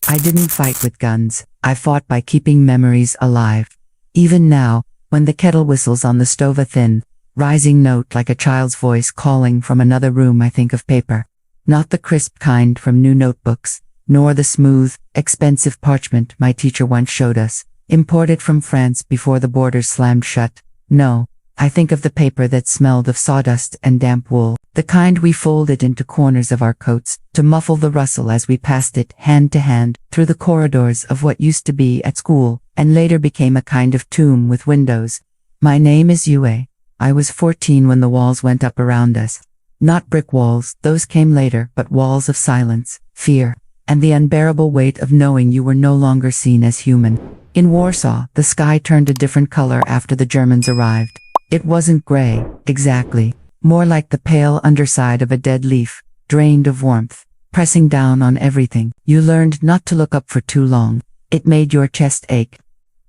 I didn't fight with guns. I fought by keeping memories alive. Even now, when the kettle whistles on the stove, a thin, rising note like a child's voice calling from another room, I think of paper. Not the crisp kind from new notebooks, nor the smooth, expensive parchment my teacher once showed us, imported from France before the borders slammed shut. No, I think of the paper that smelled of sawdust and damp wool, the kind we folded into corners of our coats to muffle the rustle as we passed it hand to hand through the corridors of what used to be at school and later became a kind of tomb with windows. My name is Yue. I was 14 when the walls went up around us. Not brick walls, those came later, but walls of silence, fear, and the unbearable weight of knowing you were no longer seen as human. In Warsaw, the sky turned a different color after the Germans arrived. It wasn't gray, exactly, more like the pale underside of a dead leaf, drained of warmth, pressing down on everything. You learned not to look up for too long. It made your chest ache.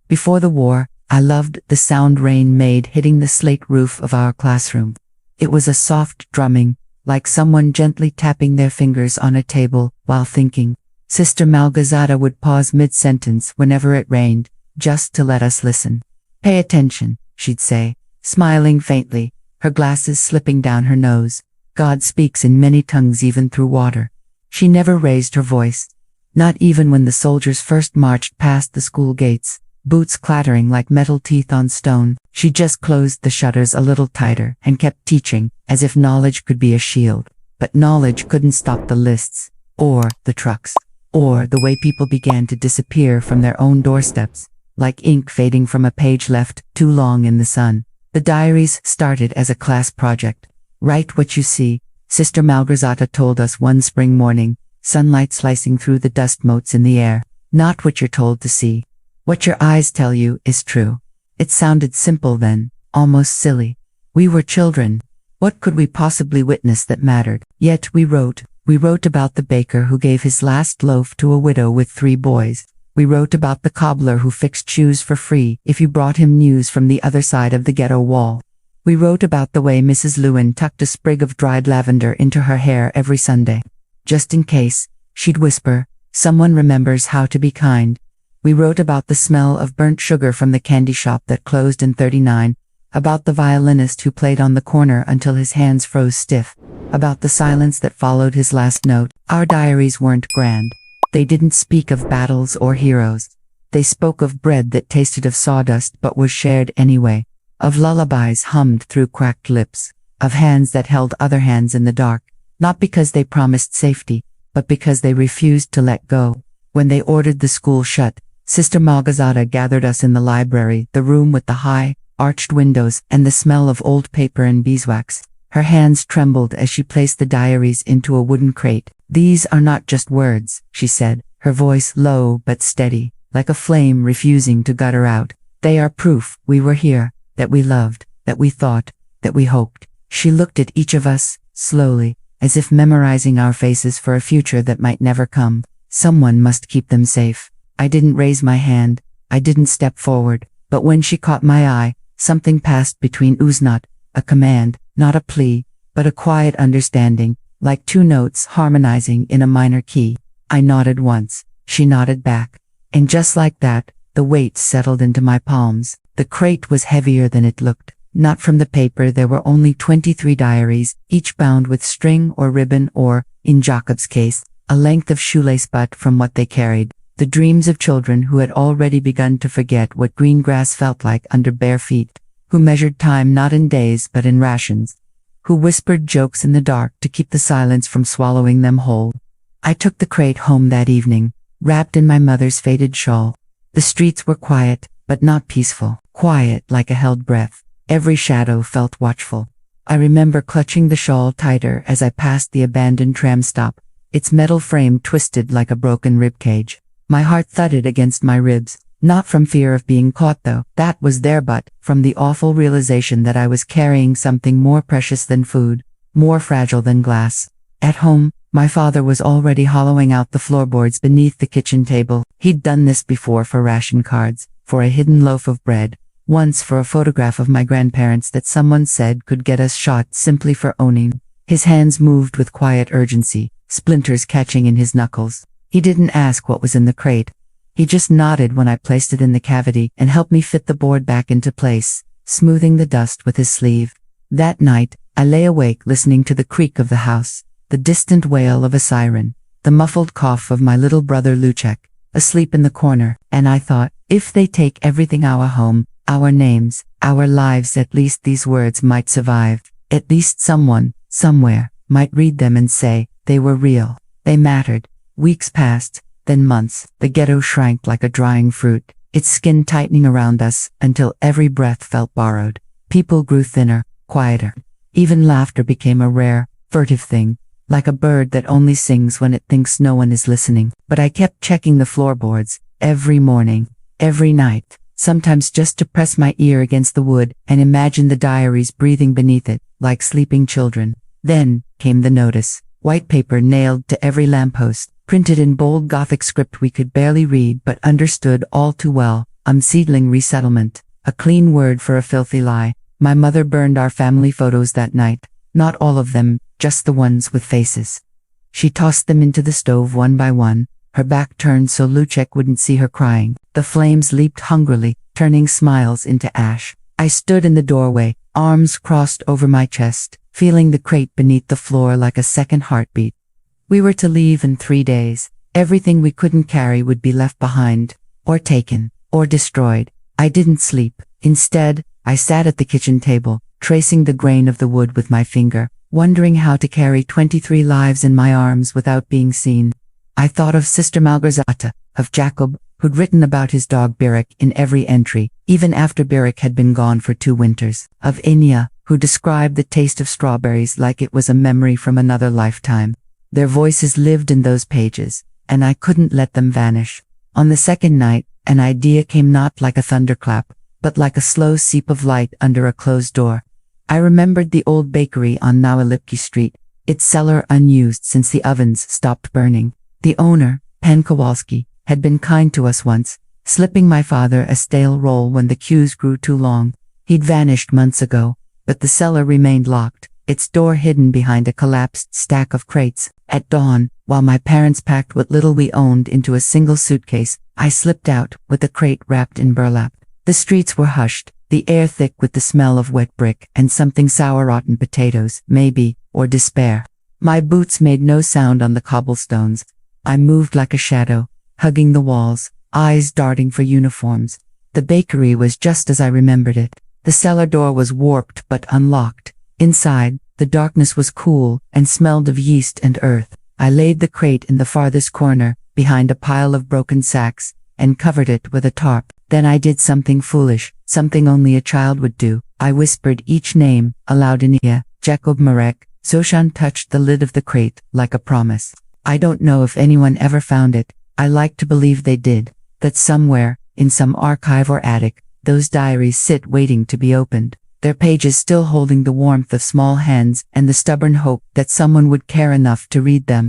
Before the war, I loved the sound rain made hitting the slate roof of our classroom. It was a soft drumming, like someone gently tapping their fingers on a table while thinking. Sister Malgorzata would pause mid-sentence whenever it rained, just to let us listen. "Pay attention," she'd say, smiling faintly, her glasses slipping down her nose. "God speaks in many tongues even through water." She never raised her voice. Not even when the soldiers first marched past the school gates, boots clattering like metal teeth on stone. She just closed the shutters a little tighter and kept teaching, as if knowledge could be a shield. But knowledge couldn't stop the lists, or the trucks, or the way people began to disappear from their own doorsteps, like ink fading from a page left too long in the sun. The diaries started as a class project. "Write what you see," Sister Malgorzata told us one spring morning, sunlight slicing through the dust motes in the air. "Not what you're told to see. What your eyes tell you is true." It sounded simple then, almost silly. We were children. What could we possibly witness that mattered? Yet we wrote. We wrote about the baker who gave his last loaf to a widow with 3 boys. We wrote about the cobbler who fixed shoes for free if you brought him news from the other side of the ghetto wall. We wrote about the way Mrs. Lewin tucked a sprig of dried lavender into her hair every Sunday. Just in case, she'd whisper, "Someone remembers how to be kind." We wrote about the smell of burnt sugar from the candy shop that closed in '39, about the violinist who played on the corner until his hands froze stiff, about the silence that followed his last note. Our diaries weren't grand. They didn't speak of battles or heroes. They spoke of bread that tasted of sawdust but was shared anyway, of lullabies hummed through cracked lips, of hands that held other hands in the dark, not because they promised safety, but because they refused to let go. When they ordered the school shut, Sister Malgorzata gathered us in the library, the room with the high, arched windows and the smell of old paper and beeswax. Her hands trembled as she placed the diaries into a wooden crate. "These are not just words," she said, her voice low but steady, like a flame refusing to gutter out. "They are proof we were here, that we loved, that we thought, that we hoped." She looked at each of us, slowly, as if memorizing our faces for a future that might never come. Someone must keep them safe. I didn't raise my hand, I didn't step forward, but when she caught my eye, something passed between us, not a command, not a plea, but a quiet understanding, like 2 notes harmonizing in a minor key. I nodded once, she nodded back, and just like that, the weight settled into my palms. The crate was heavier than it looked. Not from the paper. There were only 23 diaries, each bound with string or ribbon or, in Jacob's case, a length of shoelace butt from what they carried. The dreams of children who had already begun to forget what green grass felt like under bare feet, who measured time not in days but in rations, who whispered jokes in the dark to keep the silence from swallowing them whole. I took the crate home that evening, wrapped in my mother's faded shawl. The streets were quiet, but not peaceful, quiet like a held breath. Every shadow felt watchful. I remember clutching the shawl tighter as I passed the abandoned tram stop, its metal frame twisted like a broken rib cage. My heart thudded against my ribs, not from fear of being caught though, that was there, but from the awful realization that I was carrying something more precious than food, more fragile than glass. At home, my father was already hollowing out the floorboards beneath the kitchen table. He'd done this before for ration cards, for a hidden loaf of bread, once for a photograph of my grandparents that someone said could get us shot simply for owning. His hands moved with quiet urgency, splinters catching in his knuckles. He didn't ask what was in the crate. He just nodded when I placed it in the cavity and helped me fit the board back into place, smoothing the dust with his sleeve. That night, I lay awake listening to the creak of the house, the distant wail of a siren, the muffled cough of my little brother Luchek, asleep in the corner, and I thought, if they take everything, our home, our names, our lives, at least these words might survive. At least someone, somewhere, might read them and say, they were real, they mattered. Weeks passed, then months. The ghetto shrank like a drying fruit, its skin tightening around us until every breath felt borrowed. People grew thinner, quieter. Even laughter became a rare, furtive thing, like a bird that only sings when it thinks no one is listening. But I kept checking the floorboards, every morning, every night, sometimes just to press my ear against the wood and imagine the diaries breathing beneath it, like sleeping children. Then came the notice, white paper nailed to every lamppost, printed in bold Gothic script we could barely read but understood all too well. Seedling resettlement, a clean word for a filthy lie. My mother burned our family photos that night, not all of them, just the ones with faces. She tossed them into the stove one by one, her back turned so Luchek wouldn't see her crying. The flames leaped hungrily, turning smiles into ash. I stood in the doorway, arms crossed over my chest, feeling the crate beneath the floor like a second heartbeat. We were to leave in 3 days. Everything we couldn't carry would be left behind, or taken, or destroyed. I didn't sleep. Instead, I sat at the kitchen table, tracing the grain of the wood with my finger, wondering how to carry 23 lives in my arms without being seen. I thought of Sister Malgorzata, of Jacob, who'd written about his dog Birek in every entry, even after Birek had been gone for 2 winters, of Inya, who described the taste of strawberries like it was a memory from another lifetime. Their voices lived in those pages, and I couldn't let them vanish. On the second night, an idea came not like a thunderclap, but like a slow seep of light under a closed door. I remembered the old bakery on Nowolipki Street, its cellar unused since the ovens stopped burning. The owner, Pan Kowalski, had been kind to us once, slipping my father a stale roll when the queues grew too long. He'd vanished months ago, but the cellar remained locked, its door hidden behind a collapsed stack of crates. At dawn, while my parents packed what little we owned into a single suitcase, I slipped out, with the crate wrapped in burlap. The streets were hushed, the air thick with the smell of wet brick and something sour rotten potatoes, maybe, or despair. My boots made no sound on the cobblestones. I moved like a shadow, hugging the walls, eyes darting for uniforms. The bakery was just as I remembered it. The cellar door was warped but unlocked. Inside, the darkness was cool and smelled of yeast and earth. I laid the crate in the farthest corner, behind a pile of broken sacks, and covered it with a tarp. Then I did something foolish, something only a child would do. I whispered each name, aloud in ear. Jacob Marek. Soshan touched the lid of the crate, like a promise. I don't know if anyone ever found it. I like to believe they did, that somewhere, in some archive or attic, those diaries sit waiting to be opened, their pages still holding the warmth of small hands and the stubborn hope that someone would care enough to read them.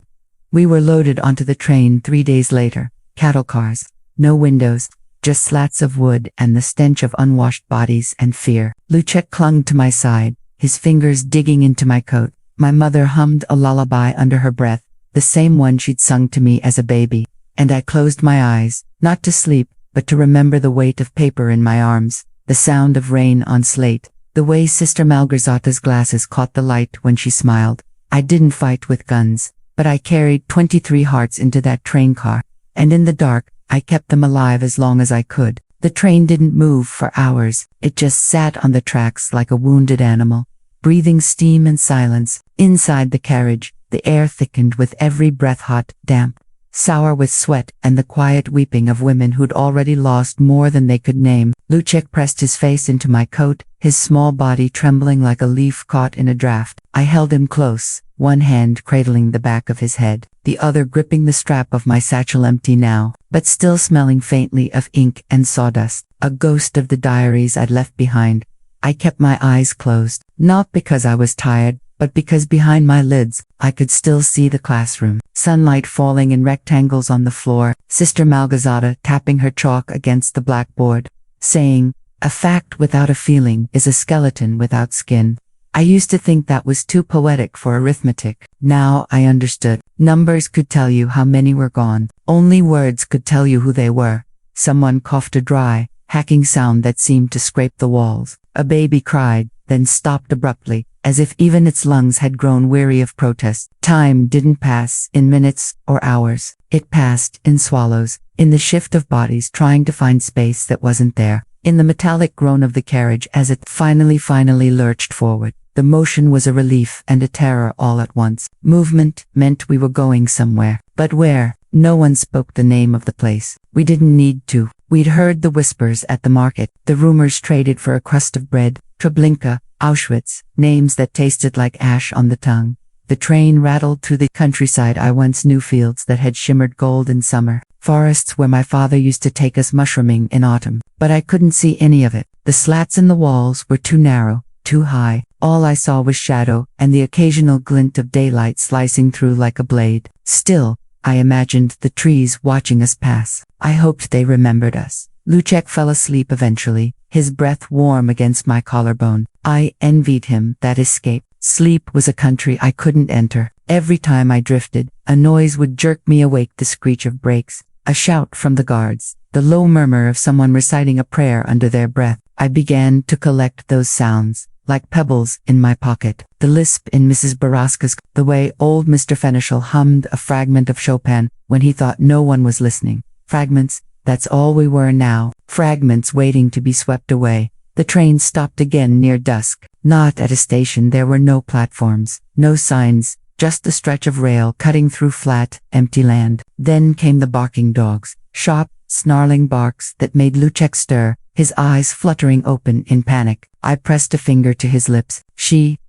We were loaded onto the train 3 days later. Cattle cars, no windows, just slats of wood and the stench of unwashed bodies and fear. Luchek clung to my side, his fingers digging into my coat. My mother hummed a lullaby under her breath, the same one she'd sung to me as a baby, and I closed my eyes, not to sleep, but to remember the weight of paper in my arms, the sound of rain on slate, the way Sister Malgorzata's glasses caught the light when she smiled. I didn't fight with guns, but I carried 23 hearts into that train car, and in the dark, I kept them alive as long as I could. The train didn't move for hours, it just sat on the tracks like a wounded animal, breathing steam and silence. Inside the carriage, the air thickened with every breath, hot, damp, sour with sweat and the quiet weeping of women who'd already lost more than they could name. Luchek pressed his face into my coat, his small body trembling like a leaf caught in a draft. I held him close, one hand cradling the back of his head, the other gripping the strap of my satchel, empty now, but still smelling faintly of ink and sawdust, a ghost of the diaries I'd left behind. I kept my eyes closed, not because I was tired, but because behind my lids, I could still see the classroom, sunlight falling in rectangles on the floor, Sister Malgorzata tapping her chalk against the blackboard, saying, "A fact without a feeling is a skeleton without skin." I used to think that was too poetic for arithmetic. Now I understood. Numbers could tell you how many were gone. Only words could tell you who they were. Someone coughed a dry, hacking sound that seemed to scrape the walls. A baby cried, then stopped abruptly, as if even its lungs had grown weary of protest. Time didn't pass in minutes or hours. It passed in swallows, in the shift of bodies trying to find space that wasn't there, in the metallic groan of the carriage as it finally lurched forward. The motion was a relief and a terror all at once. Movement meant we were going somewhere. But where? No one spoke the name of the place. We didn't need to. We'd heard the whispers at the market, the rumors traded for a crust of bread, Treblinka, Auschwitz, names that tasted like ash on the tongue. The train rattled through the countryside. I once knew fields that had shimmered gold in summer, forests where my father used to take us mushrooming in autumn. But I couldn't see any of it. The slats in the walls were too narrow, too high. All I saw was shadow and the occasional glint of daylight slicing through like a blade. Still, I imagined the trees watching us pass. I hoped they remembered us. Lucek fell asleep eventually, his breath warm against my collarbone. I envied him that escape. Sleep was a country I couldn't enter. Every time I drifted, a noise would jerk me awake, the screech of brakes, a shout from the guards, the low murmur of someone reciting a prayer under their breath. I began to collect those sounds, like pebbles in my pocket. The lisp in Mrs. Baraska's, the way old Mr. Fenichel hummed a fragment of Chopin when he thought no one was listening. Fragments, that's all we were now. Fragments waiting to be swept away. The train stopped again near dusk. Not at a station. There were no platforms, no signs, just the stretch of rail cutting through flat, empty land. Then came the barking dogs, sharp, snarling barks that made Lucek stir, his eyes fluttering open in panic. I pressed a finger to his lips.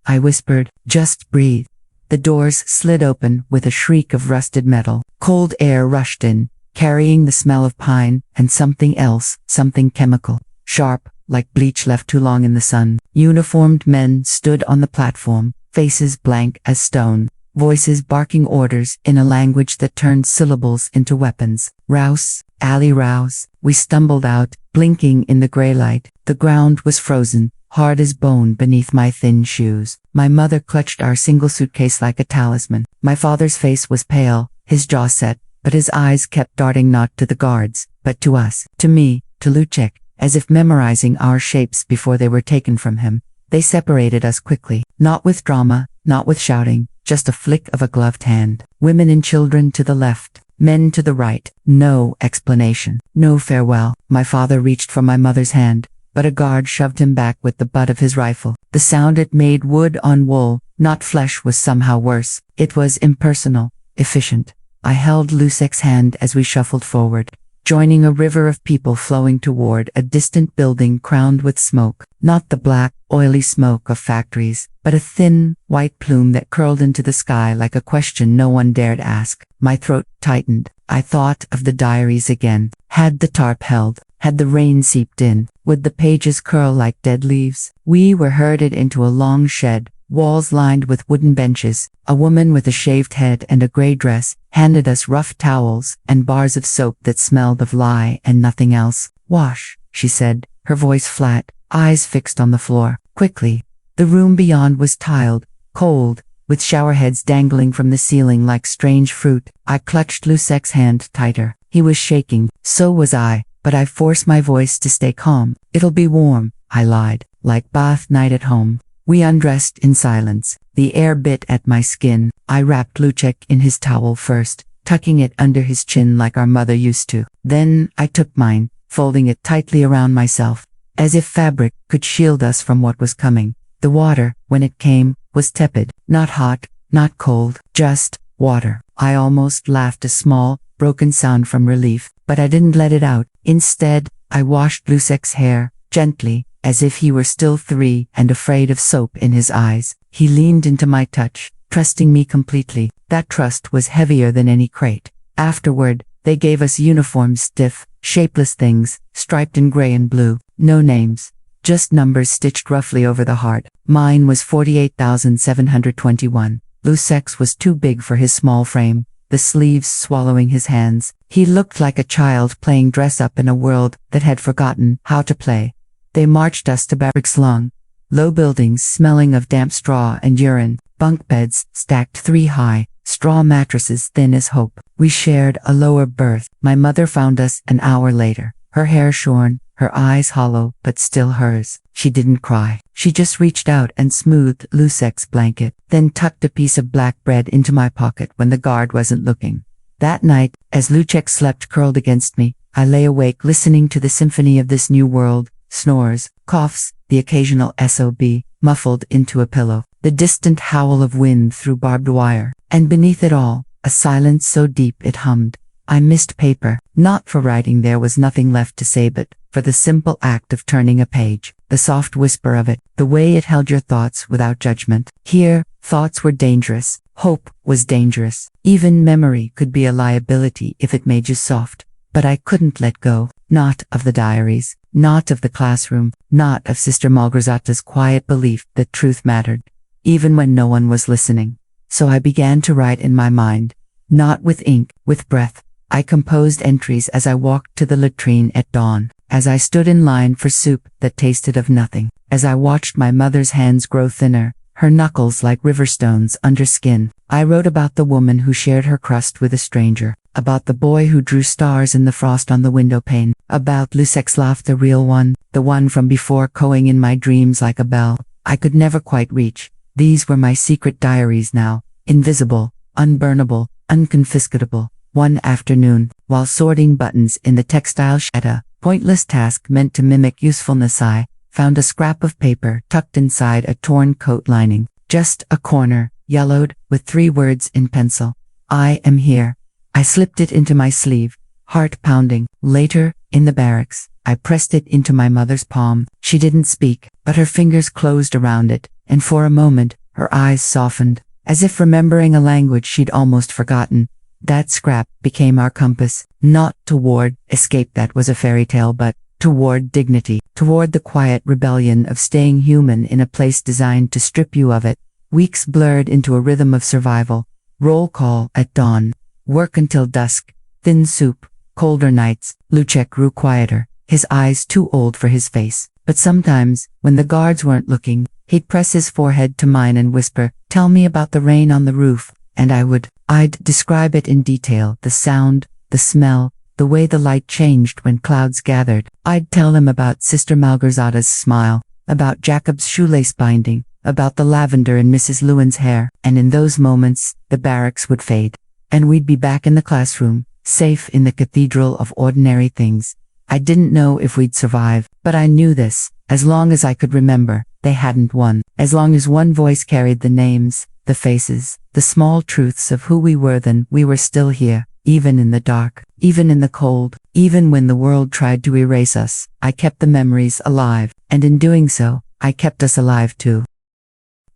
I whispered, just breathe. The doors slid open with a shriek of rusted metal. Cold air rushed in, carrying the smell of pine and something else, something chemical, sharp, like bleach left too long in the sun. Uniformed men stood on the platform, faces blank as stone, voices barking orders in a language that turned syllables into weapons. Rouse, alley rouse. We stumbled out, blinking in the gray light. The ground was frozen, hard as bone beneath my thin shoes. My mother clutched our single suitcase like a talisman. My father's face was pale, his jaw set, but his eyes kept darting not to the guards, but to us, to me, to Lucek, as if memorizing our shapes before they were taken from him. They separated us quickly, not with drama, not with shouting, just a flick of a gloved hand. Women and children to the left, men to the right. No explanation, no farewell. My father reached for my mother's hand, but a guard shoved him back with the butt of his rifle. The sound it made, wood on wool, not flesh, was somehow worse. It was impersonal, efficient. I held Lucek's hand as we shuffled forward, joining a river of people flowing toward a distant building crowned with smoke. Not the black, oily smoke of factories, but a thin, white plume that curled into the sky like a question no one dared ask. My throat tightened. I thought of the diaries again. Had the tarp held? Had the rain seeped in? Would the pages curl like dead leaves? We were herded into a long shed, walls lined with wooden benches. A woman with a shaved head and a gray dress handed us rough towels and bars of soap that smelled of lye and nothing else. Wash, she said, her voice flat, eyes fixed on the floor. Quickly. The room beyond was tiled, cold, with showerheads dangling from the ceiling like strange fruit. I clutched Lucek's hand tighter. He was shaking. So was I, but I forced my voice to stay calm. It'll be warm, I lied, like bath night at home. We undressed in silence. The air bit at my skin. I wrapped Lucek in his towel first, tucking it under his chin like our mother used to. Then I took mine, folding it tightly around myself, as if fabric could shield us from what was coming. The water, when it came, was tepid, not hot, not cold, just water. I almost laughed, a small, broken sound from relief, but I didn't let it out. Instead, I washed Lucek's hair, gently, as if he were still 3 and afraid of soap in his eyes. He leaned into my touch, trusting me completely. That trust was heavier than any crate. Afterward, they gave us uniforms, stiff, shapeless things, striped in gray and blue. No names, just numbers stitched roughly over the heart. Mine was 48,721. Lucek's was too big for his small frame, the sleeves swallowing his hands. He looked like a child playing dress-up in a world that had forgotten how to play. They marched us to barracks long, Low buildings smelling of damp straw and urine, bunk beds stacked 3 high, straw mattresses thin as hope. We shared a lower berth. My mother found us an hour later, her hair shorn, her eyes hollow, but still hers. She didn't cry. She just reached out and smoothed Lucek's blanket, then tucked a piece of black bread into my pocket when the guard wasn't looking. That night, as Lucek slept curled against me, I lay awake listening to the symphony of this new world, snores, coughs, the occasional SOB, muffled into a pillow, the distant howl of wind through barbed wire, and beneath it all, a silence so deep it hummed. I missed paper, not for writing there was nothing left to say but for the simple act of turning a page, the soft whisper of it, the way it held your thoughts without judgment. Here, thoughts were dangerous, hope was dangerous, even memory could be a liability if it made you soft. But I couldn't let go, not of the diaries, not of the classroom, not of Sister Malgorzatta's quiet belief that truth mattered, even when no one was listening. So I began to write in my mind, not with ink, with breath. I composed entries as I walked to the latrine at dawn, as I stood in line for soup that tasted of nothing, as I watched my mother's hands grow thinner, her knuckles like river stones under skin. I wrote about the woman who shared her crust with a stranger, about the boy who drew stars in the frost on the window pane, about Lucek's laugh, the real one, the one from before, cooing in my dreams like a bell I could never quite reach. These were my secret diaries now, invisible, unburnable, unconfiscatable. One afternoon, while sorting buttons in the textile shed, a pointless task meant to mimic usefulness, I found a scrap of paper tucked inside a torn coat lining, just a corner, yellowed, with 3 words in pencil. I am here. I slipped it into my sleeve, heart pounding. Later, in the barracks, I pressed it into my mother's palm. She didn't speak, but her fingers closed around it, and for a moment, her eyes softened, as if remembering a language she'd almost forgotten. That scrap became our compass, not toward escape, that was a fairy tale, but toward dignity, toward the quiet rebellion of staying human in a place designed to strip you of it. Weeks blurred into a rhythm of survival. Roll call at dawn, work until dusk, thin soup, colder nights. Lucek grew quieter, his eyes too old for his face, but sometimes, when the guards weren't looking, he'd press his forehead to mine and whisper, "Tell me about the rain on the roof," and I'd describe it in detail, the sound, the smell, the way the light changed when clouds gathered. I'd tell him about Sister Malgorzatta's smile, about Jacob's shoelace binding, about the lavender in Mrs. Lewin's hair, and in those moments, the barracks would fade, and we'd be back in the classroom, safe in the cathedral of ordinary things. I didn't know if we'd survive, but I knew this, as long as I could remember, they hadn't won. As long as one voice carried the names, the faces, the small truths of who we were, then we were still here, even in the dark, even in the cold, even when the world tried to erase us. I kept the memories alive, and in doing so, I kept us alive too.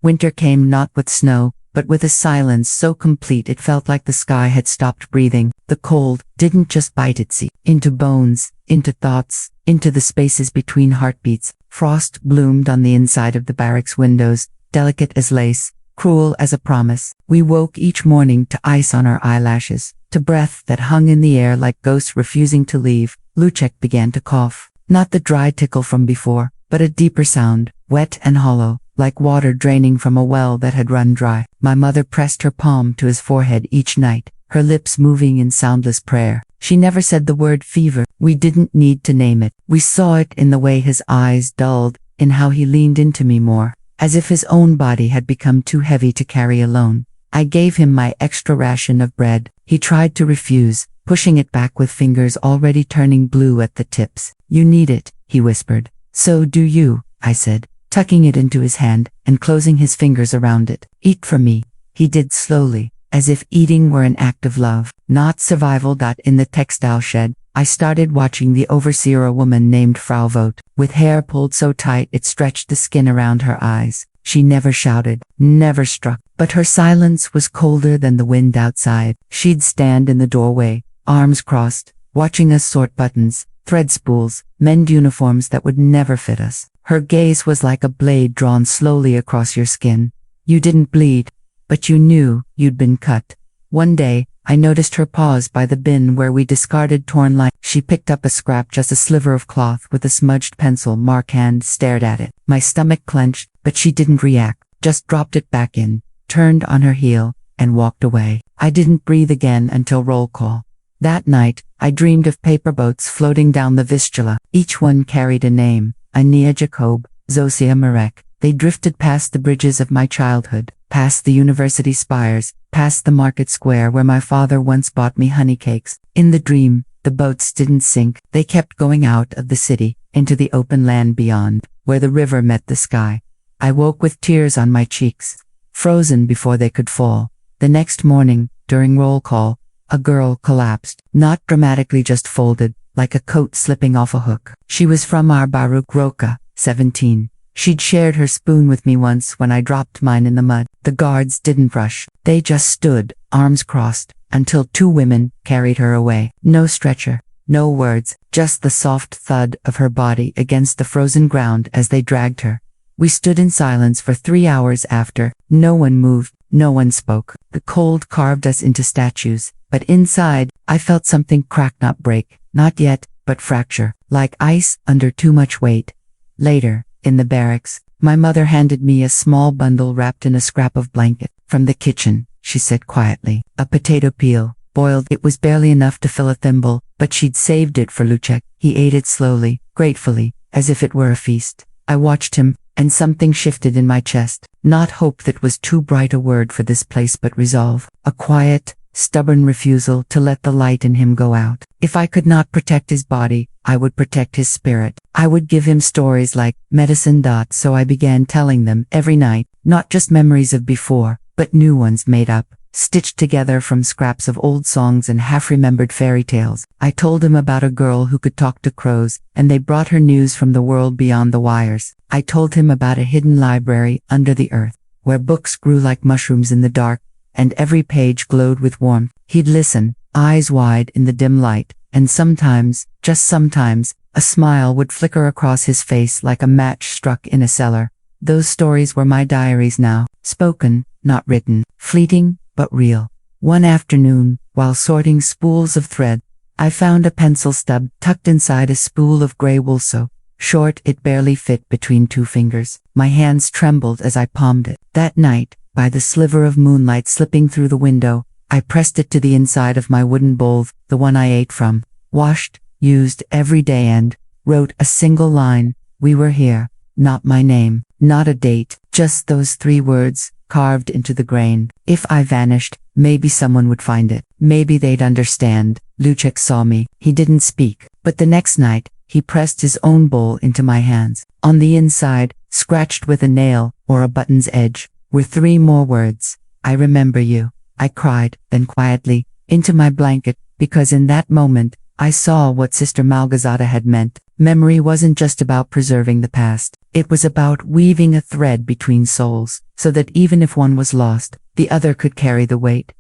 Winter came not with snow, but with a silence so complete it felt like the sky had stopped breathing. The cold didn't just bite into bones, into thoughts, into the spaces between heartbeats. Frost bloomed on the inside of the barracks windows, delicate as lace, cruel as a promise. We woke each morning to ice on our eyelashes, to breath that hung in the air like ghosts refusing to leave. Lucek began to cough, not the dry tickle from before, but a deeper sound, wet and hollow, like water draining from a well that had run dry. My mother pressed her palm to his forehead each night, her lips moving in soundless prayer. She never said the word fever. We didn't need to name it. We saw it in the way his eyes dulled, in how he leaned into me more, as if his own body had become too heavy to carry alone. I gave him my extra ration of bread. He tried to refuse, pushing it back with fingers already turning blue at the tips. "You need it," he whispered. "So do you," I said, tucking it into his hand and closing his fingers around it. "Eat for me," he did slowly, as if eating were an act of love, not survival. In the textile shed, I started watching the overseer, a woman named Frau Vogt, with hair pulled so tight it stretched the skin around her eyes. She never shouted, never struck, but her silence was colder than the wind outside. She'd stand in the doorway, arms crossed, watching us sort buttons, thread spools, mend uniforms that would never fit us. Her gaze was like a blade drawn slowly across your skin. You didn't bleed, but you knew you'd been cut. One day, I noticed her pause by the bin where we discarded torn lines. She picked up a scrap, just a sliver of cloth with a smudged pencil mark, and stared at it. My stomach clenched, but she didn't react, just dropped it back in, turned on her heel, and walked away. I didn't breathe again until roll call. That night, I dreamed of paper boats floating down the Vistula. Each one carried a name: Ania Jacob, Zosia Marek. They drifted past the bridges of my childhood, past the university spires, past the market square where my father once bought me honey cakes. In the dream, the boats didn't sink. They kept going out of the city, into the open land beyond, where the river met the sky. I woke with tears on my cheeks, frozen before they could fall. The next morning, during roll call, a girl collapsed, not dramatically, just folded, like a coat slipping off a hook. She was from our Baruch Roka, 17. She'd shared her spoon with me once when I dropped mine in the mud. The guards didn't rush. They just stood, arms crossed, until two women carried her away. No stretcher, no words, just the soft thud of her body against the frozen ground as they dragged her. We stood in silence for 3 hours after. No one moved, no one spoke. The cold carved us into statues, but inside, I felt something crack, not break, not yet, but fracture, like ice under too much weight. Later, in the barracks, my mother handed me a small bundle wrapped in a scrap of blanket. From the kitchen, she said quietly, a potato peel, boiled. It was barely enough to fill a thimble, but she'd saved it for Luczek. He ate it slowly, gratefully, as if it were a feast. I watched him, and something shifted in my chest. Not hope, that was too bright a word for this place, but resolve. A quiet, stubborn refusal to let the light in him go out. If I could not protect his body, I would protect his spirit. I would give him stories like medicine. So I began telling them every night, not just memories of before, but new ones made up, stitched together from scraps of old songs and half-remembered fairy tales. I told him about a girl who could talk to crows, and they brought her news from the world beyond the wires. I told him about a hidden library under the earth, where books grew like mushrooms in the dark, and every page glowed with warmth. He'd listen, eyes wide in the dim light, and sometimes, just sometimes, a smile would flicker across his face like a match struck in a cellar. Those stories were my diaries now, spoken, not written, fleeting, but real. One afternoon, while sorting spools of thread, I found a pencil stub tucked inside a spool of gray wool, so short it barely fit between two fingers. My hands trembled as I palmed it. That night, by the sliver of moonlight slipping through the window, I pressed it to the inside of my wooden bowl, the one I ate from, washed, used every day, and wrote a single line: we were here. Not my name, not a date, just those 3 words, carved into the grain. If I vanished, maybe someone would find it. Maybe they'd understand. Luczek saw me. He didn't speak, but the next night, he pressed his own bowl into my hands. On the inside, scratched with a nail or a button's edge, were 3 more words: I remember you. I cried, then quietly, into my blanket, because in that moment, I saw what Sister Malgorzata had meant. Memory wasn't just about preserving the past. It was about weaving a thread between souls, so that even if one was lost, the other could carry the weight.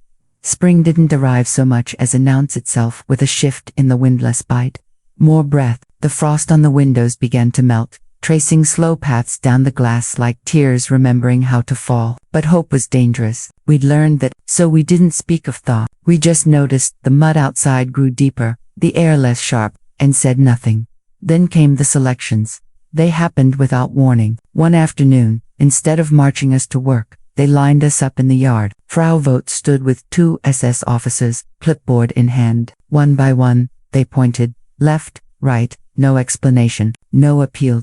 Spring didn't arrive so much as announce itself with a shift in the windless bite. More breath. The frost on the windows began to melt, tracing slow paths down the glass like tears remembering how to fall. But hope was dangerous. We'd learned that, so we didn't speak of thaw. We just noticed the mud outside grew deeper, the air less sharp, and said nothing. Then came the selections. They happened without warning. One afternoon, instead of marching us to work, they lined us up in the yard. Frau Vogt stood with 2 SS officers, clipboard in hand. One by one, they pointed, left, right, no explanation, no appeal.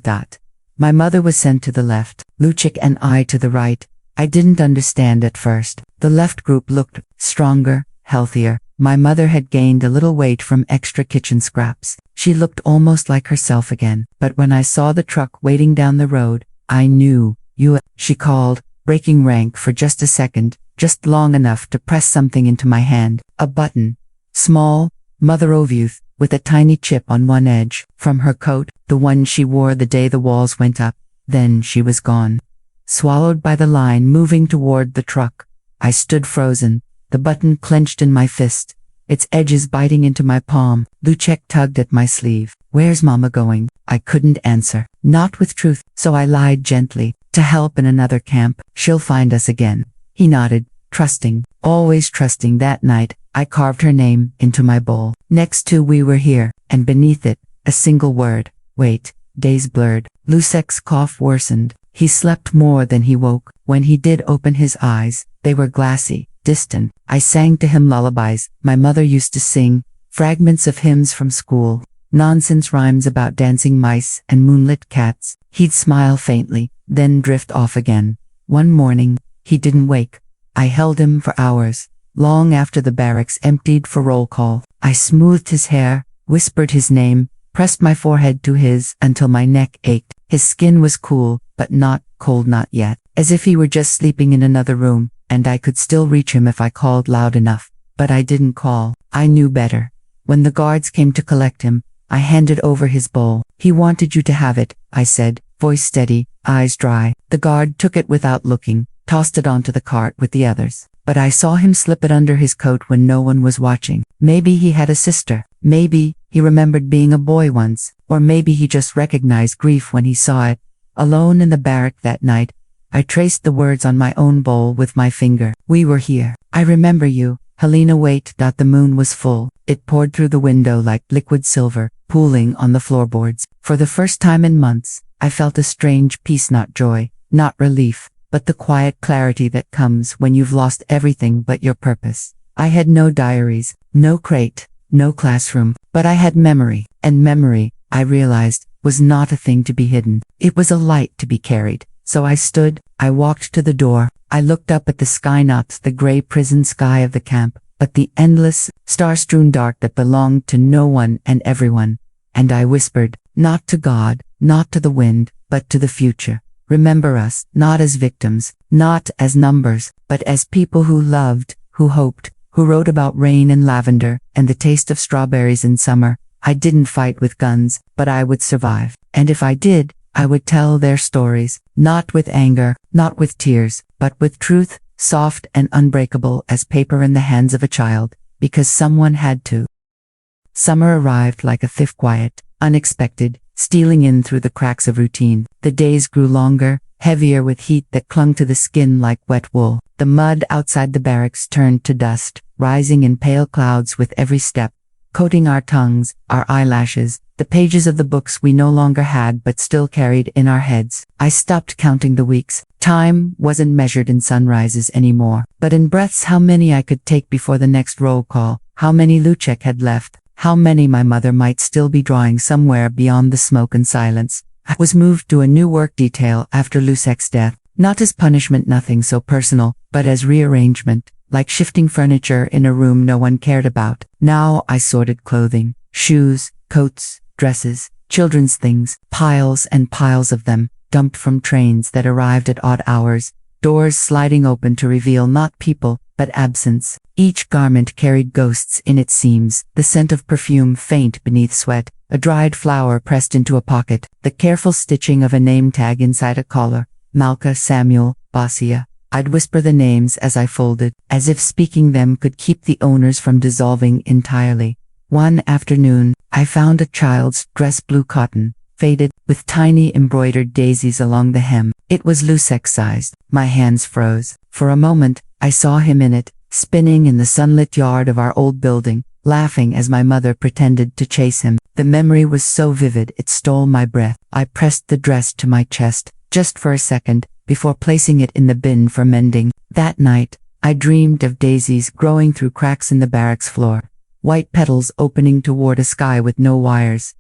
My mother was sent to the left, Luczek and I to the right. I didn't understand at first. The left group looked stronger, healthier. My mother had gained a little weight from extra kitchen scraps. She looked almost like herself again. But when I saw the truck waiting down the road, I knew. You, she called, breaking rank for just a second, just long enough to press something into my hand. A button. Small, Mother of Youth, with a tiny chip on one edge. From her coat, the one she wore the day the walls went up. Then she was gone. Swallowed by the line moving toward the truck. I stood frozen, the button clenched in my fist, its edges biting into my palm. Luczek tugged at my sleeve. Where's Mama going? I couldn't answer. Not with truth, so I lied gently. To help in another camp. She'll find us again. He nodded, trusting, always trusting. That night, I carved her name into my bowl. Next to "we were here," and beneath it, a single word. Wait. Days blurred. Lucek's cough worsened. He slept more than he woke. When he did open his eyes, they were glassy, distant. I sang to him lullabies my mother used to sing, fragments of hymns from school, nonsense rhymes about dancing mice and moonlit cats. He'd smile faintly, then drift off again. One morning, he didn't wake. I held him for hours, long after the barracks emptied for roll call. I smoothed his hair, whispered his name, pressed my forehead to his until my neck ached. His skin was cool, but not cold, not yet, as if he were just sleeping in another room, and I could still reach him if I called loud enough. But I didn't call. I knew better. When the guards came to collect him, I handed over his bowl. "He wanted you to have it," I said, voice steady, eyes dry. The guard took it without looking, tossed it onto the cart with the others. But I saw him slip it under his coat when no one was watching. Maybe he had a sister. Maybe he remembered being a boy once. Or maybe he just recognized grief when he saw it. Alone in the barrack that night, I traced the words on my own bowl with my finger. "We were here. I remember you, Helena." Wait. The moon was full. It poured through the window like liquid silver, pooling on the floorboards. For the first time in months, I felt a strange peace, not joy, not relief, but the quiet clarity that comes when you've lost everything but your purpose. I had no diaries, no crate, no classroom, but I had memory, and memory, I realized, was not a thing to be hidden. It was a light to be carried. So I stood, I walked to the door, I looked up at the sky, not the gray prison sky of the camp, but the endless, star-strewn dark that belonged to no one and everyone. And I whispered, not to God, not to the wind, but to the future. Remember us, not as victims, not as numbers, but as people who loved, who hoped, who wrote about rain and lavender, and the taste of strawberries in summer. I didn't fight with guns, but I would survive. And if I did, I would tell their stories, not with anger, not with tears, but with truth, soft and unbreakable as paper in the hands of a child, because someone had to. Summer arrived like a thief, quiet, unexpected, stealing in through the cracks of routine. The days grew longer, heavier with heat that clung to the skin like wet wool. The mud outside the barracks turned to dust, rising in pale clouds with every step, coating our tongues, our eyelashes, the pages of the books we no longer had but still carried in our heads. I stopped counting the weeks. Time wasn't measured in sunrises anymore, but in breaths. How many I could take before the next roll call, how many Lucek had left, how many my mother might still be drawing somewhere beyond the smoke and silence. I was moved to a new work detail after Lucek's death, not as punishment, nothing so personal, but as rearrangement, like shifting furniture in a room no one cared about. Now I sorted clothing, shoes, coats, dresses, children's things, piles and piles of them, dumped from trains that arrived at odd hours, doors sliding open to reveal not people, but absence. Each garment carried ghosts in its seams, the scent of perfume faint beneath sweat, a dried flower pressed into a pocket, the careful stitching of a name tag inside a collar. Malka, Samuel, Basia. I'd whisper the names as I folded, as if speaking them could keep the owners from dissolving entirely. One afternoon, I found a child's dress, blue cotton, faded, with tiny embroidered daisies along the hem. It was Lucek-sized. My hands froze. For a moment, I saw him in it, spinning in the sunlit yard of our old building, laughing as my mother pretended to chase him. The memory was so vivid it stole my breath. I pressed the dress to my chest, just for a second, before placing it in the bin for mending. That night, I dreamed of daisies growing through cracks in the barracks floor, white petals opening toward a sky with no wires.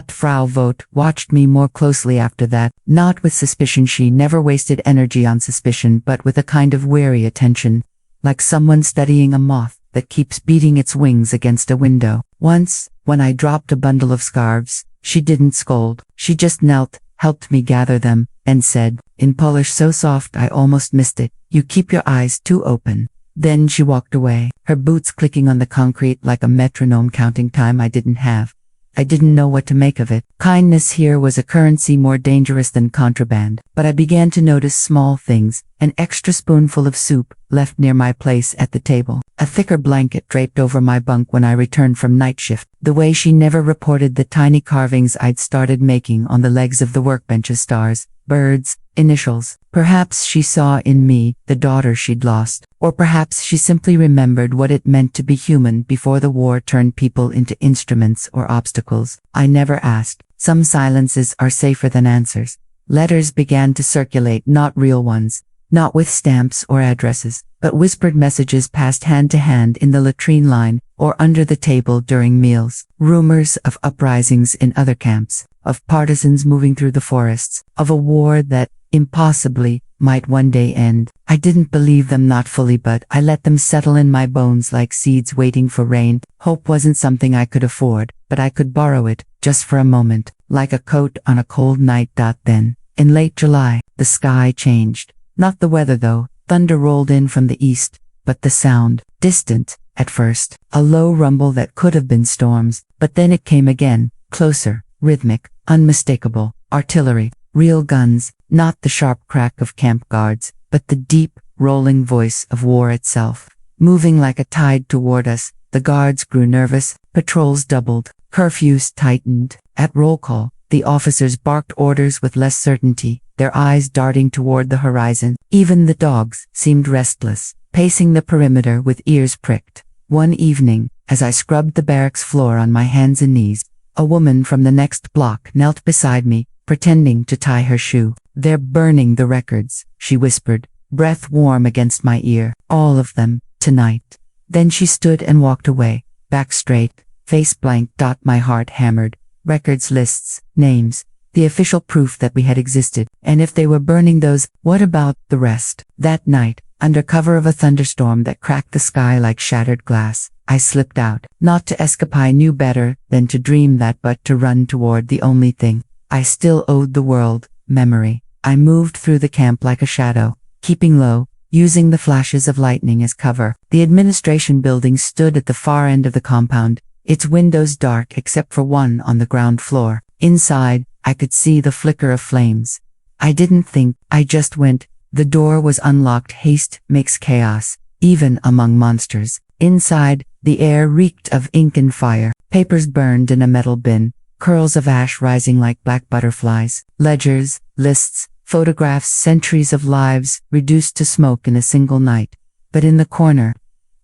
Frau Vogt watched me more closely after that, not with suspicion. She never wasted energy on suspicion, but with a kind of weary attention, like someone studying a moth that keeps beating its wings against a window. Once, when I dropped a bundle of scarves, she didn't scold. She just knelt, helped me gather them, and said, in Polish so soft I almost missed it, "You keep your eyes too open." Then she walked away, her boots clicking on the concrete like a metronome counting time I didn't have. I didn't know what to make of it. Kindness here was a currency more dangerous than contraband, but I began to notice small things, an extra spoonful of soup left near my place at the table, a thicker blanket draped over my bunk when I returned from night shift, the way she never reported the tiny carvings I'd started making on the legs of the workbenches, stars, birds, initials. Perhaps she saw in me the daughter she'd lost. Or perhaps she simply remembered what it meant to be human before the war turned people into instruments or obstacles. I never asked. Some silences are safer than answers. Letters began to circulate, not real ones, not with stamps or addresses, but whispered messages passed hand to hand in the latrine line or under the table during meals. Rumors of uprisings in other camps, of partisans moving through the forests, of a war that, impossibly, might one day end. I didn't believe them, not fully, but I let them settle in my bones like seeds waiting for rain. Hope wasn't something I could afford, but I could borrow it, just for a moment, like a coat on a cold night. Then, in late July, the sky changed. Not the weather though. Thunder rolled in from the east, but the sound, distant, at first, a low rumble that could have been storms, but then it came again, closer, rhythmic, unmistakable. Artillery, real guns, not the sharp crack of camp guards, but the deep, rolling voice of war itself. Moving like a tide toward us, the guards grew nervous, patrols doubled, curfews tightened. At roll call, the officers barked orders with less certainty, their eyes darting toward the horizon. Even the dogs seemed restless, pacing the perimeter with ears pricked. One evening, as I scrubbed the barracks floor on my hands and knees, a woman from the next block knelt beside me, pretending to tie her shoe. "They're burning the records," she whispered, breath warm against my ear. "All of them, tonight." Then she stood and walked away, back straight, face blank. My heart hammered. Records, lists, names, the official proof that we had existed. And if they were burning those, what about the rest? That night, under cover of a thunderstorm that cracked the sky like shattered glass, I slipped out, not to escape. I knew better than to dream that, but to run toward the only thing I still owed the world: memory. I moved through the camp like a shadow, keeping low, using the flashes of lightning as cover. The administration building stood at the far end of the compound, its windows dark except for one on the ground floor. Inside, I could see the flicker of flames. I didn't think, I just went. The door was unlocked. Haste makes chaos, even among monsters. Inside, the air reeked of ink and fire. Papers burned in a metal bin, curls of ash rising like black butterflies. Ledgers, lists, photographs, centuries of lives reduced to smoke in a single night. But in the corner,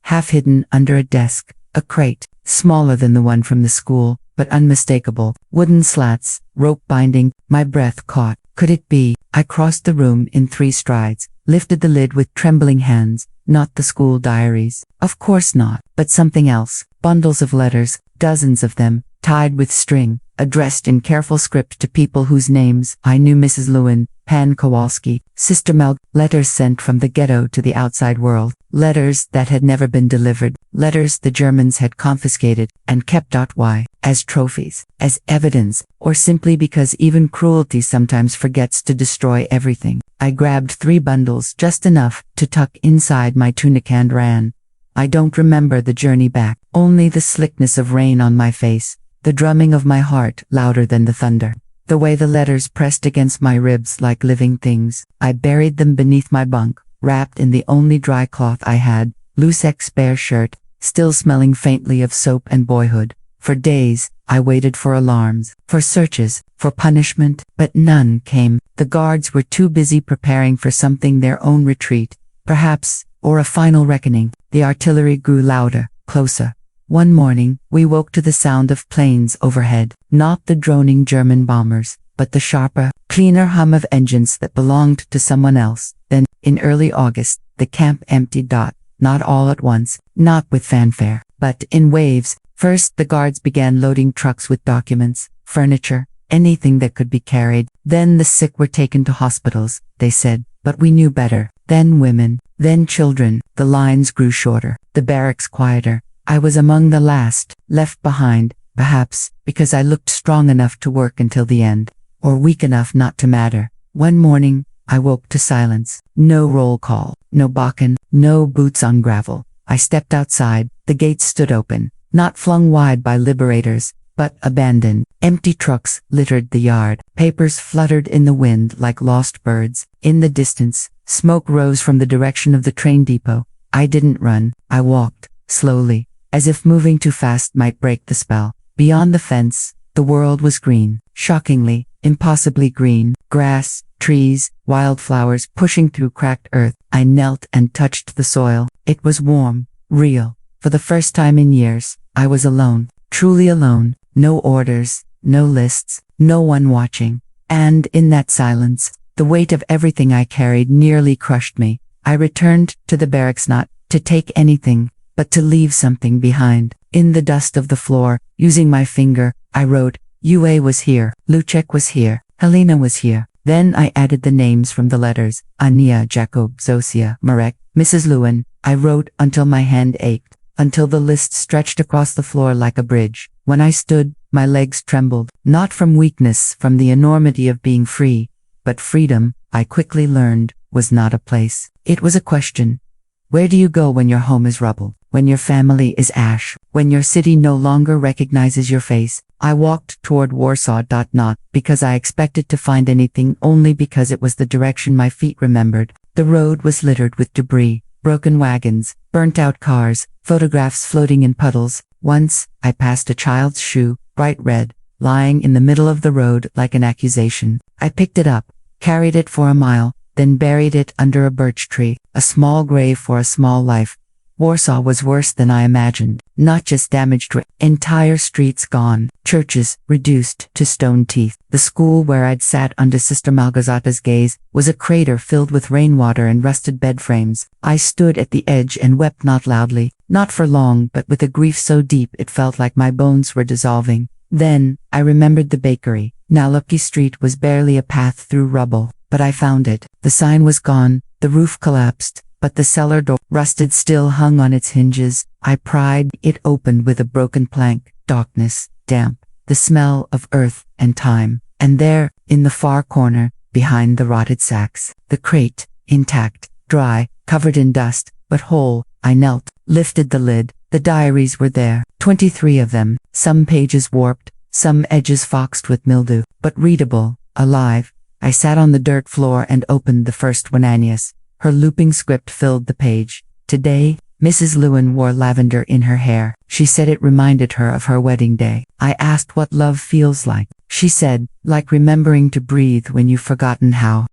half hidden under a desk, a crate, smaller than the one from the school, but unmistakable. Wooden slats, rope binding. My breath caught. Could it be? I crossed the room in 3 strides, lifted the lid with trembling hands. Not the school diaries. Of course not. But something else. Bundles of letters, dozens of them, tied with string, addressed in careful script to people whose names I knew: Mrs. Lewin, Pan Kowalski, Sister Mel. Letters sent from the ghetto to the outside world. Letters that had never been delivered. Letters the Germans had confiscated and kept. Why? As trophies, as evidence, or simply because even cruelty sometimes forgets to destroy everything. I grabbed 3 bundles, just enough to tuck inside my tunic, and ran. I don't remember the journey back, only the slickness of rain on my face, the drumming of my heart louder than the thunder, the way the letters pressed against my ribs like living things. I buried them beneath my bunk, wrapped in the only dry cloth I had, loose spare shirt, still smelling faintly of soap and boyhood. For days, I waited for alarms, for searches, for punishment, but none came. The guards were too busy preparing for something, their own retreat, perhaps, or a final reckoning. The artillery grew louder, closer. One morning, we woke to the sound of planes overhead, not the droning German bombers, but the sharper, cleaner hum of engines that belonged to someone else. Then, in early August, the camp emptied. Not all at once, not with fanfare, but in waves. First, the guards began loading trucks with documents, furniture, anything that could be carried. Then the sick were taken to hospitals, they said, but we knew better. Then women, then children. The lines grew shorter, the barracks quieter. I was among the last, left behind, perhaps, because I looked strong enough to work until the end, or weak enough not to matter. One morning, I woke to silence. No roll call, no Bakken, no boots on gravel. I stepped outside. The gates stood open, not flung wide by liberators, but abandoned. Empty trucks littered the yard. Papers fluttered in the wind like lost birds. In the distance, smoke rose from the direction of the train depot. I didn't run. I walked, slowly, as if moving too fast might break the spell. Beyond the fence, the world was green, shockingly, impossibly green. Grass, trees, wildflowers pushing through cracked earth. I knelt and touched the soil. It was warm, real. For the first time in years, I was alone, truly alone. No orders, no lists, no one watching. And in that silence, the weight of everything I carried nearly crushed me. I returned to the barracks not to take anything, but to leave something behind. In the dust of the floor, using my finger, I wrote, UA was here, Lucek was here, Helena was here. Then I added the names from the letters, Ania, Jacob, Zosia, Marek, Mrs. Lewin. I wrote until my hand ached, until the list stretched across the floor like a bridge. When I stood, my legs trembled, not from weakness, from the enormity of being free. But freedom, I quickly learned, was not a place. It was a question. Where do you go when your home is rubble, when your family is ash, when your city no longer recognizes your face? I walked toward Warsaw. Not because I expected to find anything, only because it was the direction my feet remembered. The road was littered with debris, broken wagons, burnt-out cars, photographs floating in puddles. Once, I passed a child's shoe, bright red, lying in the middle of the road like an accusation. I picked it up, carried it for a mile, then buried it under a birch tree, a small grave for a small life. Warsaw was worse than I imagined. Not just damaged, entire streets gone, churches reduced to stone teeth. The school where I'd sat under Sister Malgozata's gaze was a crater filled with rainwater and rusted bed frames. I stood at the edge and wept, not loudly, not for long, but with a grief so deep it felt like my bones were dissolving. Then, I remembered the bakery. Naluki Street was barely a path through rubble, but I found it. The sign was gone, the roof collapsed, but the cellar door, rusted, still hung on its hinges. I pried it open with a broken plank. Darkness, damp, the smell of earth and time. And there, in the far corner, behind the rotted sacks, the crate, intact, dry, covered in dust, but whole. I knelt, lifted the lid. The diaries were there, 23 of them, some pages warped, some edges foxed with mildew, but readable, alive. I sat on the dirt floor and opened the first one. Agnes. Her looping script filled the page. Today, Mrs. Lewin wore lavender in her hair. She said it reminded her of her wedding day. I asked what love feels like. She said, like remembering to breathe when you've forgotten how.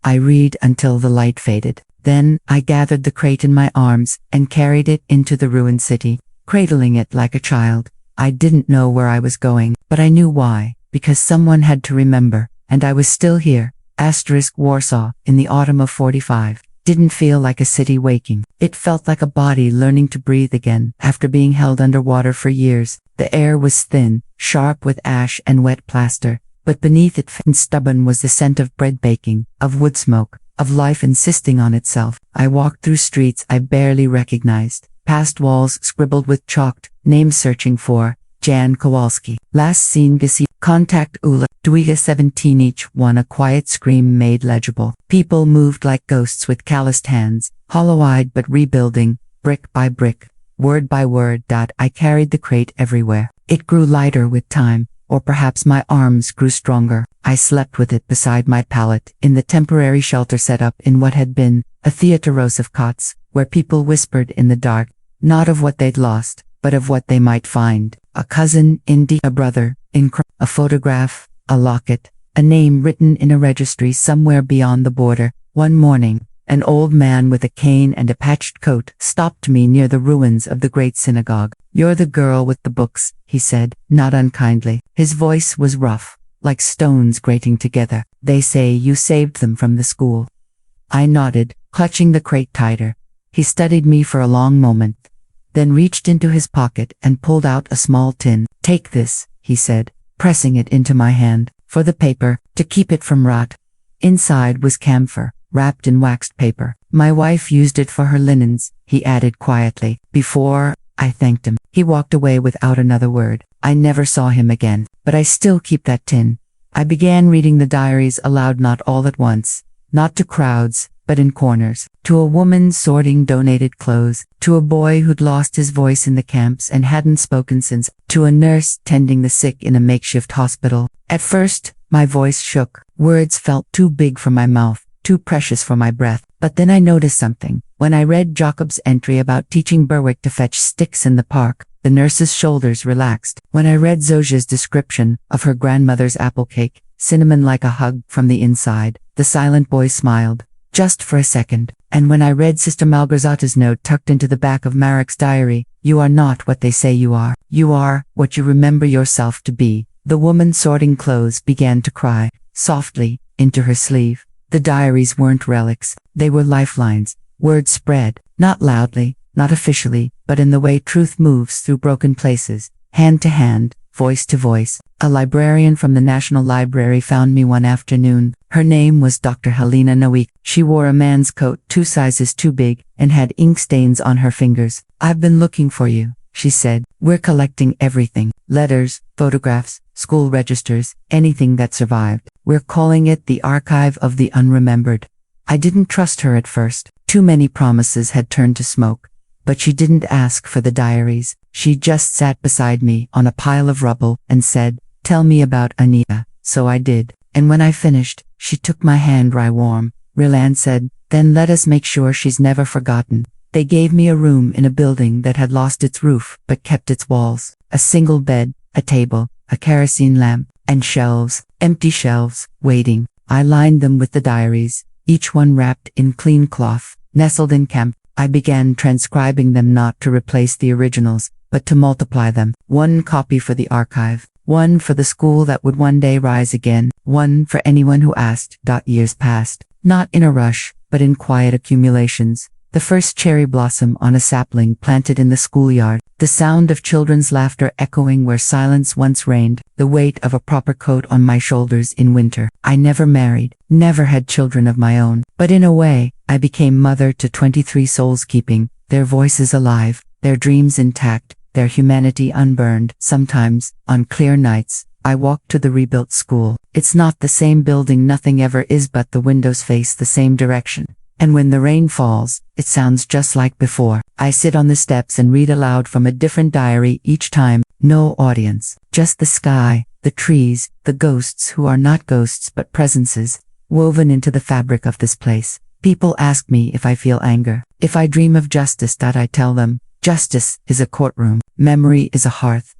I read until the light faded. Then, I gathered the crate in my arms and carried it into the ruined city, cradling it like a child. I didn't know where I was going, but I knew why, because someone had to remember, and I was still here. Warsaw, in the autumn of 45, didn't feel like a city waking. It felt like a body learning to breathe again after being held underwater for years. The air was thin, sharp with ash and wet plaster, but beneath it and stubborn was the scent of bread baking, of wood smoke, of life insisting on itself. I walked through streets I barely recognized, past walls scribbled with chalk, names searching for Jan Kowalski. Last seen Gisi. Contact Ula. Dwiga 17. Each one a quiet scream made legible. People moved like ghosts with calloused hands, hollow-eyed but rebuilding, brick by brick, word by word. I carried the crate everywhere. It grew lighter with time, or perhaps my arms grew stronger. I slept with it beside my pallet, in the temporary shelter set up in what had been a theateros of cots, where people whispered in the dark, not of what they'd lost, but of what they might find. A cousin, a brother, a photograph, a locket, a name written in a registry somewhere beyond the border. One morning, an old man with a cane and a patched coat stopped me near the ruins of the great synagogue. "You're the girl with the books," he said, not unkindly. His voice was rough, like stones grating together. "They say you saved them from the school." I nodded, clutching the crate tighter. He studied me for a long moment, then reached into his pocket and pulled out a small tin. "Take this," he said, pressing it into my hand. "For the paper, to keep it from rot." Inside was camphor, wrapped in waxed paper. "My wife used it for her linens," he added quietly. Before I thanked him, he walked away without another word. I never saw him again, but I still keep that tin. I began reading the diaries aloud, not all at once, not to crowds, but in corners. To a woman sorting donated clothes, to a boy who'd lost his voice in the camps and hadn't spoken since, to a nurse tending the sick in a makeshift hospital. At first, my voice shook. Words felt too big for my mouth, too precious for my breath. But then I noticed something. When I read Jacob's entry about teaching Berwick to fetch sticks in the park, the nurse's shoulders relaxed. When I read Zosia's description of her grandmother's apple cake, cinnamon like a hug from the inside, the silent boy smiled. just for a second. And when I read Sister Malgorzate's note tucked into the back of Marek's diary, "You are not what they say you are. You are what you remember yourself to be," the woman sorting clothes began to cry, softly, into her sleeve. The diaries weren't relics, they were lifelines. Word spread, not loudly, not officially, but in the way truth moves through broken places, hand to hand, voice to voice. A librarian from the National Library found me one afternoon. Her name was Dr. Helena Nowick. She wore a man's coat 2 sizes too big and had ink stains on her fingers. "I've been looking for you," she said. "We're collecting everything. Letters, photographs, school registers, anything that survived. We're calling it the Archive of the Unremembered." I didn't trust her at first. Too many promises had turned to smoke. But she didn't ask for the diaries. She just sat beside me on a pile of rubble and said, "Tell me about Anita." So I did. And when I finished, she took my hand right warm. Rilan said, "Then let us make sure she's never forgotten." They gave me a room in a building that had lost its roof but kept its walls. A single bed, a table, a kerosene lamp, and shelves, empty shelves, waiting. I lined them with the diaries, each one wrapped in clean cloth, nestled in camp. I began transcribing them not to replace the originals, but to multiply them. One copy for the archive, one for the school that would one day rise again, one for anyone who asked. Years passed, not in a rush, but in quiet accumulations. The first cherry blossom on a sapling planted in the schoolyard, the sound of children's laughter echoing where silence once reigned, the weight of a proper coat on my shoulders in winter. I never married, never had children of my own, but in a way, I became mother to 23 souls, keeping their voices alive, their dreams intact, their humanity unburned. Sometimes, on clear nights, I walk to the rebuilt school. It's not the same building, nothing ever is, but the windows face the same direction. And when the rain falls, it sounds just like before. I sit on the steps and read aloud from a different diary each time. No audience, just the sky, the trees, the ghosts who are not ghosts but presences, woven into the fabric of this place. People ask me if I feel anger, if I dream of justice. I tell them, justice is a courtroom, memory is a hearth.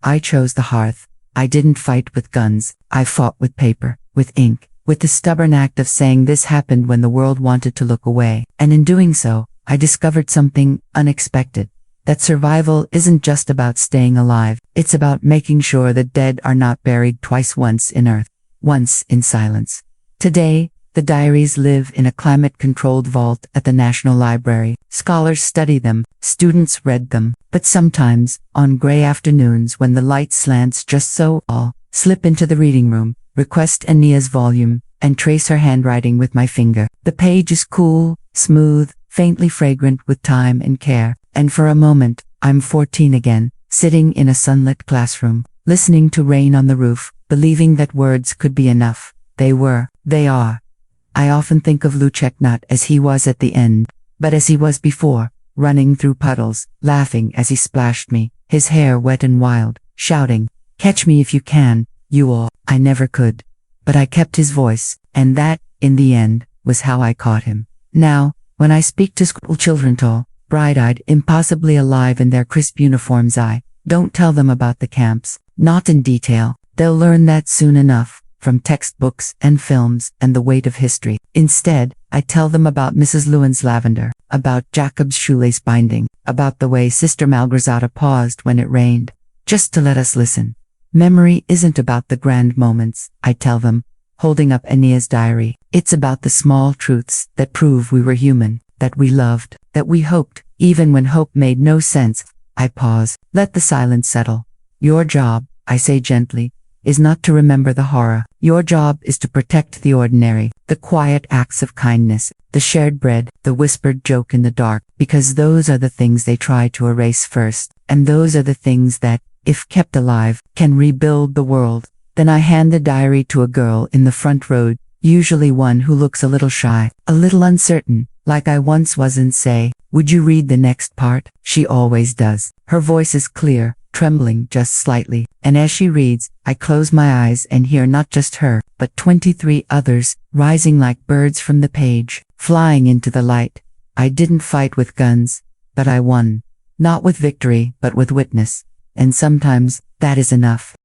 I chose the hearth. I didn't fight with guns, I fought with paper, with ink, with the stubborn act of saying this happened when the world wanted to look away. And in doing so, I discovered something unexpected. That survival isn't just about staying alive, it's about making sure the dead are not buried twice, once in earth, once in silence. Today, the diaries live in a climate-controlled vault at the National Library. Scholars study them, students read them, but sometimes, on gray afternoons when the light slants just so, I'll slip into the reading room, request Ania's volume, and trace her handwriting with my finger. The page is cool, smooth, faintly fragrant with time and care, and for a moment, I'm 14 again, sitting in a sunlit classroom, listening to rain on the roof, believing that words could be enough. They were, they are. I often think of Luchek not as he was at the end, but as he was before, running through puddles, laughing as he splashed me, his hair wet and wild, shouting, "Catch me if you can, you all." I never could. But I kept his voice, and that, in the end, was how I caught him. Now, when I speak to school children, tall, bright-eyed, impossibly alive in their crisp uniforms, I don't tell them about the camps, not in detail. They'll learn that soon enough, from textbooks and films and the weight of history. Instead, I tell them about Mrs. Lewin's lavender, about Jacob's shoelace binding, about the way Sister Malgorzata paused when it rained, just to let us listen. Memory isn't about the grand moments, I tell them, holding up Ania's diary. It's about the small truths that prove we were human, that we loved, that we hoped, even when hope made no sense. I pause, let the silence settle. Your job, I say gently, is not to remember the horror. Your job is to protect the ordinary, the quiet acts of kindness, the shared bread, the whispered joke in the dark, because those are the things they try to erase first, and those are the things that, if kept alive, can rebuild the world. Then I hand the diary to a girl in the front row, usually one who looks a little shy, a little uncertain, like I once was, and say, "Would you read the next part?" She always does. Her voice is clear, trembling just slightly, and as she reads, I close my eyes and hear not just her, but 23 others, rising like birds from the page, flying into the light. I didn't fight with guns, but I won. Not with victory, but with witness. And sometimes, that is enough.